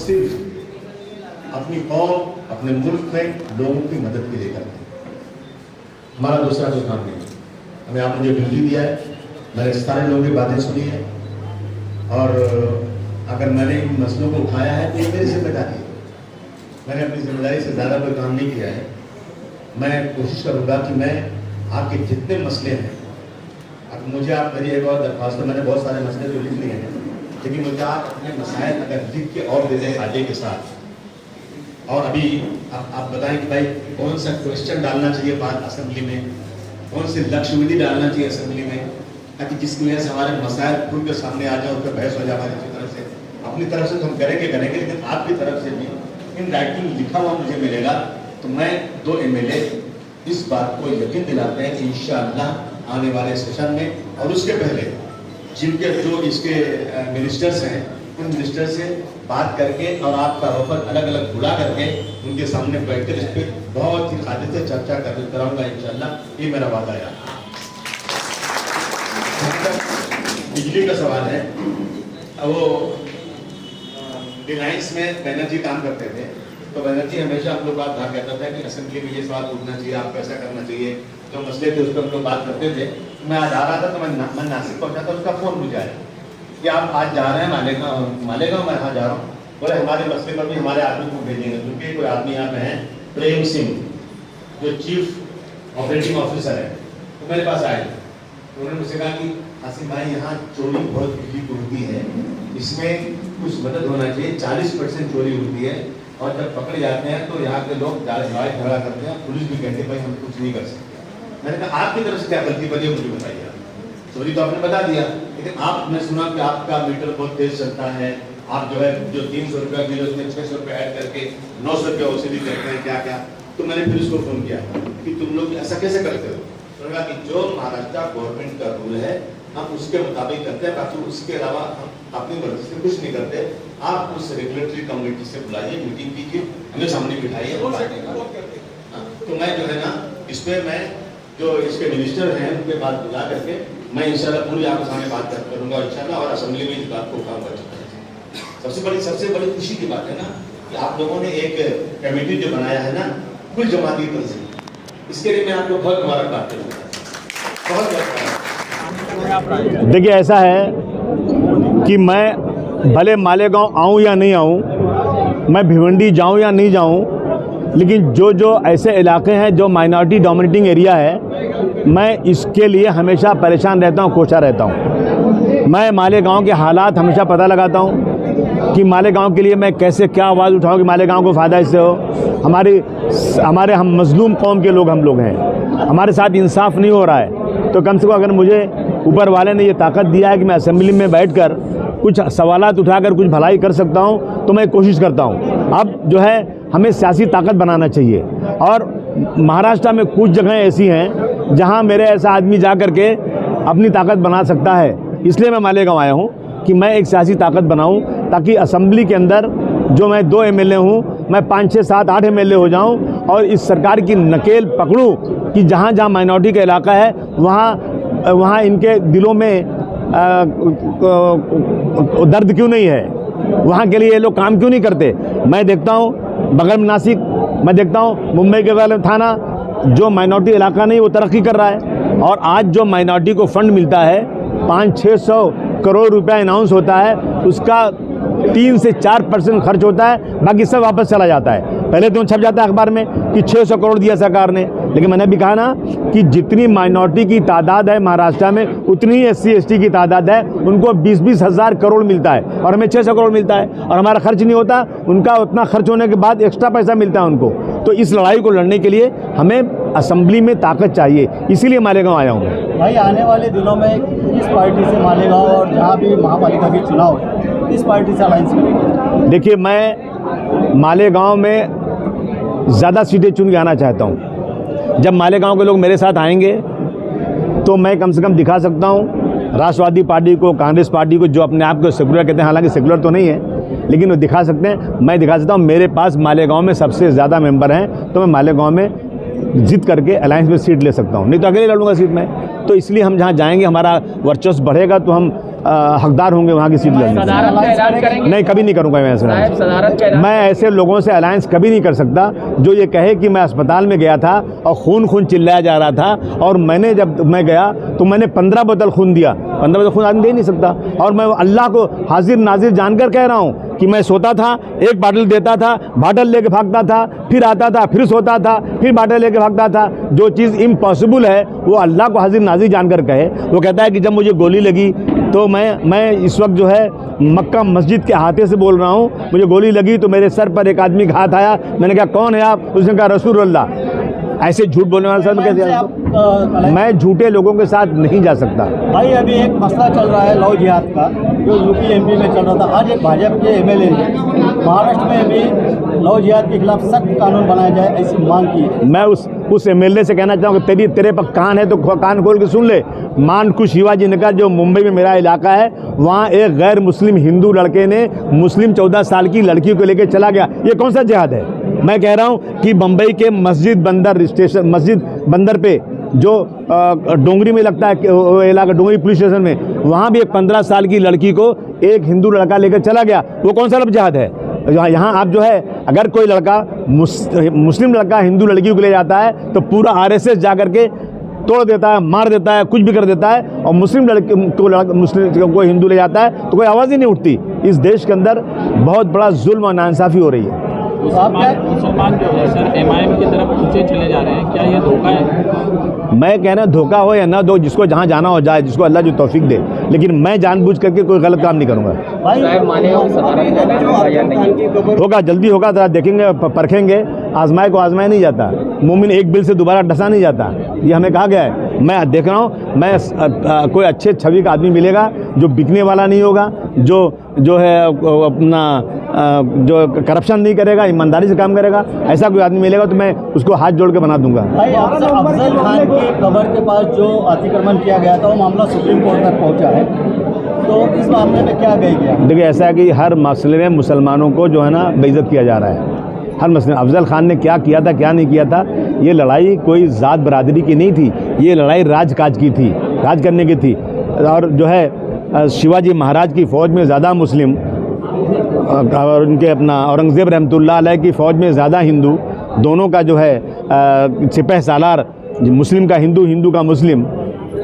सिर्फ अपनी कौम, अपने मुल्क में लोगों की मदद के लिए करते हैं। हमारा दूसरा कोई काम नहीं है। हमें आपने जो बिजली दिया है, मैंने सारे लोगों की बातें सुनी है और अगर मैंने इन मसलों को उठाया है तो ये मेरी जिम्मेदारी है। मैंने अपनी जिम्मेदारी से ज़्यादा कोई काम नहीं किया है। मैं कोशिश करूँगा कि मैं आपके जितने मसले हैं, अब मुझे आप मेरी एक और दरख्वास्त है, मैंने बहुत सारे मसले तो लिख लिए हैं, लेकिन मुझे आप अपने मसाइल अगर लिख के और दे दें आगे के साथ, और अभी आप बताएं कि भाई कौन सा क्वेश्चन डालना चाहिए बात असेंबली में, कौन से लक्ष्य विधि डालना चाहिए असेंबली में, ताकि जिसकी वजह से हमारे मसाइल खुल के सामने आ जाए, उस पर बहस हो जाए हमारी तरफ से। अपनी तरफ से तो हम करेंगे, लेकिन आपकी तरफ से भी इन राइटिंग लिखा हुआ मुझे मिलेगा, तो मैं 2 MLA इस बात को यकीन दिलाते हैं कि इंशाअल्लाह आने वाले सेशन में और उसके पहले जिनके जो इसके मिनिस्टर्स हैं, उन मिनिस्टर से बात करके और आपका ऑफर अलग अलग बुला करके उनके सामने बैठकर इस पर बहुत ही खाते से चर्चा कराऊंगा इंशाअल्लाह, ये मेरा वादा है। बिजली का सवाल है, वो रिलायंस में बैनर्जी काम करते थे, तो बैनर्जी हमेशा हम लोग बात कहता था कि असेंबली में ये सवाल उठना चाहिए, आपको ऐसा करना चाहिए, जो मसले थे उस पर हम लोग बात करते थे। मैं आज आ रहा था तो मैं नासिक पहुंचा था, उसका फोन मुझे आया कि आप आज जा रहे हैं मालेगांव, मैं हाँ जा रहा हूँ। बोले हमारे मसले पर भी हमारे आदमी को भेजेंगे, क्योंकि कोई आदमी यहाँ पे हैं प्रेम सिंह, जो चीफ ऑपरेटिंग ऑफिसर है, तो मेरे पास आए। तो उन्होंने मुझसे कहा कि आसिफ भाई यहाँ चोरी बहुत बिजली की होती है, इसमें कुछ मदद होना चाहिए, 40% चोरी होती है और जब पकड़े जाते हैं तो यहाँ के लोग लड़ाई झगड़ा करते हैं, पुलिस भी कहते हैं भाई हम कुछ नहीं कर सकते। मैंने कहा आपकी तरफ से क्या गलती बनी है मुझे बताइए। चोरी तो आपने बता दिया, लेकिन आपने सुना कि आपका मीटर बहुत तेज चलता है, आप जो है जो 300 रुपया बिल उसमें 600 रुपया ऐड करके 900 रुपया वसूली करते हैं, क्या क्या। तो मैंने फिर उसको फोन किया कि तुम लोग ऐसा कैसे करते हो। उन्होंने कहा कि जो महाराष्ट्र गवर्नमेंट का रूल है हम उसके मुताबिक करते हैं, बाकी उसके अलावा हम अपनी मर्जी से कुछ नहीं करते। आप उस रेगुलेटरी कमेटी से बुलाइए, मीटिंग कीजिए, हमें सामने बिठाइए। तो मैं जो है ना इसमें मैं जो इसके मिनिस्टर हैं उनके बात बुला करके मैं इंशाल्लाह पूरी आपके सामने बात करूंगा इंशाल्लाह, और असेंबली में इस बात को उठाऊंगा। सबसे बड़ी खुशी की बात है ना कि आप लोगों ने एक कमेटी जो बनाया है ना कुल जमाती तंजीम, इसके लिए मैं आपको बहुत मुबारकबाद करूंगा, बहुत। देखिए ऐसा है कि मैं भले मालेगांव आऊं या नहीं आऊं, मैं भिवंडी जाऊं या नहीं जाऊं, लेकिन जो ऐसे इलाके हैं जो माइनॉरिटी डोमिनेटिंग एरिया है, मैं इसके लिए हमेशा परेशान रहता हूं, कोशा रहता हूं। मैं मालेगांव के हालात हमेशा पता लगाता हूं कि मालेगांव के लिए मैं कैसे क्या आवाज़ उठाऊं कि मालेगांव को फ़ायदा इससे हो। हमारे हम मजलूम कौम के लोग हम लोग हैं, हमारे साथ इंसाफ नहीं हो रहा है, तो कम से कम अगर मुझे ऊपर वाले ने ये ताकत दिया है कि मैं असेंबली में बैठकर कुछ सवालात उठाकर कुछ भलाई कर सकता हूं, तो मैं कोशिश करता हूं। अब जो है हमें सियासी ताकत बनाना चाहिए, और महाराष्ट्र में कुछ जगहें ऐसी हैं जहां मेरे ऐसा आदमी जा कर के अपनी ताकत बना सकता है। इसलिए मैं मालेगांव आया हूं कि मैं एक सियासी ताकत बनाऊं, ताकि असेंबली के अंदर जो मैं 2 MLA हूं, मैं 5, 6, 7, 8 MLA हो जाऊं और इस सरकार की नकेल पकड़ूं कि जहां जहां माइनॉरिटी का इलाका है वहाँ इनके दिलों में दर्द क्यों नहीं है, वहाँ के लिए ये लोग काम क्यों नहीं करते। मैं देखता हूँ बगल में नासिक, मैं देखता हूँ मुंबई के बगल में थाना, जो माइनॉरिटी इलाका नहीं वो तरक्की कर रहा है, और आज जो माइनॉरिटी को फंड मिलता है 500-600 करोड़ रुपया अनाउंस होता है, उसका 3 से 4% खर्च होता है, बाकी सब वापस चला जाता है। पहले तो छप जाता है अखबार में कि 600 करोड़ दिया सरकार ने, लेकिन मैंने भी कहा ना कि जितनी माइनॉरिटी की तादाद है महाराष्ट्र में, उतनी ही SC ST की तादाद है, उनको 20-20 हज़ार करोड़ मिलता है और हमें 600 करोड़ मिलता है, और हमारा खर्च नहीं होता, उनका उतना खर्च होने के बाद एक्स्ट्रा पैसा मिलता है उनको। तो इस लड़ाई को लड़ने के लिए हमें असेंबली में ताकत चाहिए, इसीलिए मालेगांव आया हूँ। भाई आने वाले दिनों में किस पार्टी से मालेगांव और जहाँ भी महापालिका के चुनाव है किस पार्टी से अलायंस करेंगे? देखिए मैं मालेगांव में ज़्यादा सीटें चुन के आना चाहता हूं। जब मालेगांव के लोग मेरे साथ आएंगे तो मैं कम से कम दिखा सकता हूं राष्ट्रवादी पार्टी को, कांग्रेस पार्टी को, जो अपने आप को सेकुलर कहते हैं, हालांकि सेकुलर तो नहीं है, लेकिन वो दिखा सकते हैं, मैं दिखा सकता हूं। मेरे पास मालेगांव में सबसे ज़्यादा मेंबर हैं, तो मैं मालेगांव में जीत करके अलायंस में सीट ले सकता हूं, नहीं तो अकेले लड़ूंगा सीट में। तो इसलिए हम जहां जाएंगे हमारा वर्चस्व बढ़ेगा, तो हम हकदार होंगे वहाँ की सीट लड़ने। सदारत का ऐलान करेंगे? नहीं, कभी नहीं करूँगा मैं ऐसा। साहब सदारत का ऐलान? मैं ऐसे लोगों से अलायंस कभी नहीं कर सकता जो ये कहे कि मैं अस्पताल में गया था और खून चिल्लाया जा रहा था, और मैंने जब मैं गया तो मैंने 15 बोतल खून दिया। 15 बोतल खून आदमी दे नहीं सकता। और मैं अल्लाह को हाजिर नाजिर जानकर कह रहा हूँ कि मैं सोता था, एक बाटल देता था, बाटल लेके भागता था, फिर आता था, फिर सोता था, फिर बाटल लेके भागता था। जो चीज़ इम्पॉसिबल है वो अल्लाह को हाजिर नाजिर जानकर कहे। वो कहता है कि जब मुझे गोली लगी तो मैं इस वक्त जो है मक्का मस्जिद के हाथे से बोल रहा हूँ, मुझे गोली लगी तो मेरे सर पर एक आदमी का हाथ आया, मैंने कहा कौन है आप? उसने कहा रसूलुल्लाह। ऐसे झूठ बोलने वाले साथ कैसे? मैं झूठे लोगों के साथ नहीं जा सकता। भाई अभी एक मसला चल रहा है लव जिहाद का, जो यूपी एमपी में चल रहा था। आज एक भाजपा के एमएलए ने महाराष्ट्र में भी लव जिहाद के खिलाफ सख्त कानून बनाया जाए ऐसी मांग की है। मैं उस एमएलए से कहना चाहूँगा तेरे पर कान है तो कान खोल के सुन ले। मानकू शिवाजी नगर जो मुंबई में मेरा इलाका है, वहाँ एक गैर मुस्लिम हिंदू लड़के ने मुस्लिम 14 साल की लड़की को लेकर चला गया। ये कौन सा जिहाद है? मैं कह रहा हूँ कि मुंबई के मस्जिद बंदर पे जो डोंगरी में लगता है इलाका, डोंगरी पुलिस स्टेशन में, वहाँ भी एक 15 साल की लड़की को एक हिंदू लड़का लेकर चला गया। वो कौन सा लव जिहाद है? यहाँ आप जो है, अगर कोई लड़का मुस्लिम लड़का हिंदू लड़की को ले जाता है तो पूरा आरएसएस जा करके तोड़ देता है, मार देता है, कुछ भी कर देता है। और मुस्लिम मुस्लिम को हिंदू ले जाता है तो कोई आवाज़ ही नहीं उठती। इस देश के अंदर बहुत बड़ा जुल्म और नाइंसाफ़ी हो रही है। मुसलमान जो है सर एमआईएम की तरफ पीछे चले जा रहे हैं, क्या ये धोखा है? मैं कह रहा धोखा हो या ना दो, जिसको जहाँ जाना हो जाए, जिसको अल्लाह जो तौफीक दे, लेकिन मैं जानबूझ करके कोई गलत काम नहीं करूँगा। होगा, जल्दी होगा, जरा देखेंगे, परखेंगे। आजमाए को आजमाया नहीं जाता, मोमिन एक बिल से दोबारा डसा नहीं जाता, ये हमें कहा गया है। मैं देख रहा हूँ, मैं कोई अच्छे छवि का आदमी मिलेगा जो बिकने वाला नहीं होगा, जो है अपना जो करप्शन नहीं करेगा, ईमानदारी से काम करेगा, ऐसा कोई आदमी मिलेगा तो मैं उसको हाथ जोड़ के बना दूंगा। भाई अफजल खान की कब्र के पास जो अतिक्रमण किया गया था वो मामला सुप्रीम कोर्ट तक पहुंचा है, तो इस मामले में क्या कही गया? देखिए, ऐसा है कि हर मसले में मुसलमानों को जो है ना बेइज्जत किया जा रहा है। हर मसले अफजल खान ने क्या किया था, क्या नहीं किया था, ये लड़ाई कोई ज़ात बरादरी की नहीं थी, ये लड़ाई राजकाज की थी, राज करने की थी। और जो है शिवाजी महाराज की फ़ौज में ज़्यादा मुस्लिम और उनके अपना औरंगज़ेब रहमतुल्लाह अलैह की फ़ौज में ज़्यादा हिंदू, दोनों का जो है सिपह सालार, मुस्लिम का हिंदू, हिंदू का मुस्लिम।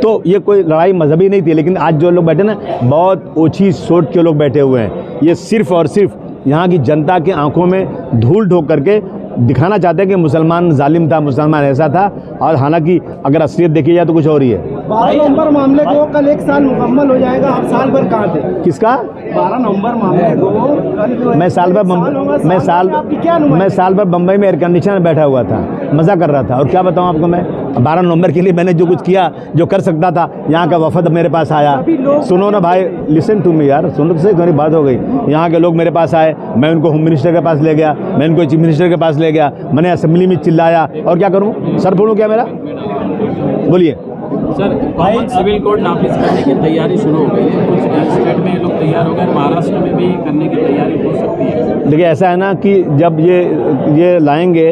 तो ये कोई लड़ाई मजहबी नहीं थी। लेकिन आज जो लोग बैठे ना, बहुत ओछी सोच के लोग बैठे हुए हैं। ये सिर्फ़ और सिर्फ यहाँ की जनता की आंखों में धूल ठोक करके दिखाना चाहते हैं कि मुसलमान जालिम था, मुसलमान ऐसा था, और हालांकि अगर असलियत देखी जाए तो कुछ और ही है। 12 नवंबर मामले को कल 1 साल मुकम्मल हो जाएगा, आप साल भर कहाँ थे? किसका? 12 नवंबर मामले को मैं साल भर बम्बई में एयर कंडीशनर में बैठा हुआ था, मज़ा कर रहा था। और क्या बताऊँ आपको, मैं 12 नवंबर के लिए मैंने जो कुछ किया, जो कर सकता था, यहाँ का वफद मेरे पास आया। सुनो ना भाई, लिसन टू मी यार, सुनो तो सही, तुम्हारी बात हो गई। यहाँ के लोग मेरे पास आए, मैं उनको होम मिनिस्टर के पास ले गया, मैं उनको चीफ मिनिस्टर के पास ले गया, मैंने असेंबली में चिल्लाया। और क्या करूँ, सर फोड़ूँ क्या मेरा? बोलिए सर। भाई सिविल कोड नाफिज करने की तैयारी शुरू हो गई है, कुछ स्टेट में लोग तैयार हो गए, महाराष्ट्र में भी करने की तैयारी हो सकती है। देखिए, ऐसा है ना कि जब ये लाएंगे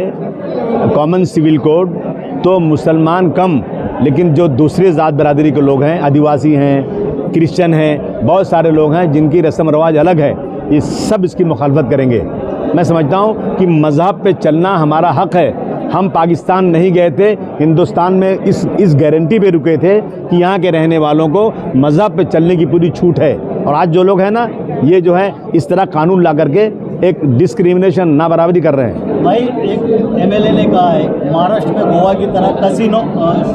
कॉमन सिविल कोड तो मुसलमान कम, लेकिन जो दूसरे ज़ात बरादरी के लोग हैं, आदिवासी हैं, क्रिश्चियन हैं, बहुत सारे लोग हैं जिनकी रस्म रवाज अलग है, ये सब इसकी मुखालफत करेंगे। मैं समझता हूँ कि मज़हब पे चलना हमारा हक़ है। हम पाकिस्तान नहीं गए थे, हिंदुस्तान में इस गारंटी पे रुके थे कि यहाँ के रहने वालों को मज़हब पे चलने की पूरी छूट है। और आज जो लोग हैं ना, ये जो है इस तरह कानून ला करके एक डिस्क्रिमिनेशन, ना बराबरी कर रहे हैं। भाई एक एमएलए ने कहा है महाराष्ट्र में गोवा की तरह कसिनो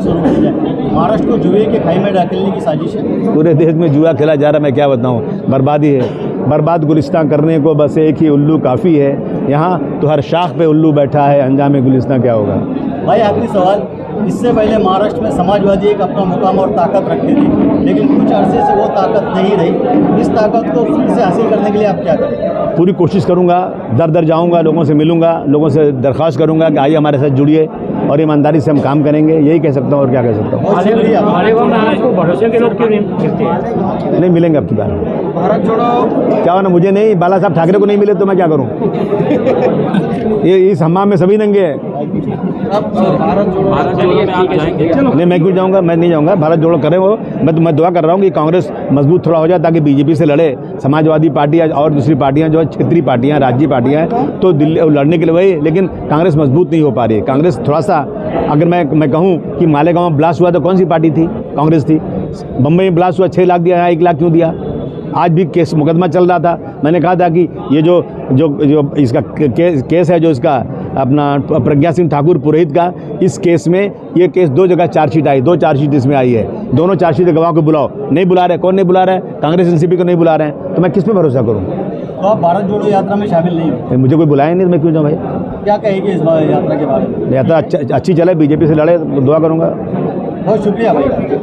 शुरू की जाए, महाराष्ट्र को जुए के खाई में ढकेलने की साजिश है। पूरे देश में जुआ खेला जा रहा है, मैं क्या बताऊँ, बर्बादी है। बर्बाद गुलिस्तान करने को बस एक ही उल्लू काफ़ी है। यहाँ तो हर शाख पे उल्लू बैठा है, अंजाम गुलिस्तान क्या होगा? भाई आखिरी सवाल, इससे पहले महाराष्ट्र में समाजवादी एक अपना मुकाम और ताकत रखती थी, लेकिन कुछ अरसे से वो ताकत नहीं रही। इस ताकत को फिर से हासिल करने के लिए आप क्या करेंगे? पूरी कोशिश करूँगा, दर दर जाऊँगा, लोगों से मिलूँगा, लोगों से दरख्वास्त करूँगा कि आइए हमारे साथ जुड़िए और ईमानदारी से हम काम करेंगे, यही कह सकता हूँ और क्या कह सकता हूँ। बहुत शुक्रिया। मालेगांव में आपको भरोसे के लोग क्यों नहीं मिलते हैं? नहीं मिलेंगे अब की बार। भारत जोड़ो क्या हो ना, मुझे नहीं, बाला साहब ठाकरे को नहीं मिले तो मैं क्या करूँ? ये इस हमाम में सभी नंगे हैं। अब भारत जोड़ो में आप जाएंगे? नहीं, मैं क्यों जाऊंगा? मैं नहीं जाऊंगा। भारत जोड़ो करे वो, मैं दुआ कर रहा हूँ कि कांग्रेस मजबूत थोड़ा हो जाए ताकि बीजेपी से लड़े। समाजवादी पार्टी और दूसरी पार्टियां जो है क्षेत्रीय पार्टियां, राज्य पार्टियां हैं, तो दिल्ली लड़ने के लिए वही, लेकिन कांग्रेस मजबूत नहीं हो पा रही है। कांग्रेस थोड़ा सा, अगर मैं कहूँ कि मालेगांव में ब्लास्ट हुआ तो कौन सी पार्टी थी? कांग्रेस थी। बम्बई में ब्लास्ट हुआ 6 लाख दिया, यहाँ 1 लाख क्यों दिया? आज भी केस मुकदमा चल रहा था। मैंने कहा था कि ये जो इसका केस है, जो इसका अपना प्रज्ञा सिंह ठाकुर पुरोहित का, इस केस में ये केस 2 जगह चार्जशीट आई, 2 चार्जशीट इसमें आई है। दोनों चार्जशीट गवाह को बुलाओ, नहीं बुला रहे। कौन नहीं बुला रहे? कांग्रेस एनसीपी को नहीं बुला रहे हैं, तो मैं किस पे भरोसा करूँ? तो आप भारत जोड़ो यात्रा में शामिल नहीं हो, मुझे कोई बुलाया नहीं तो मैं क्यों जाऊँ भाई? क्या कहेंगे इस यात्रा के बारे में? यात्रा अच्छी चले, बीजेपी से लड़े, दुआ करूँगा। बहुत शुक्रिया भाई।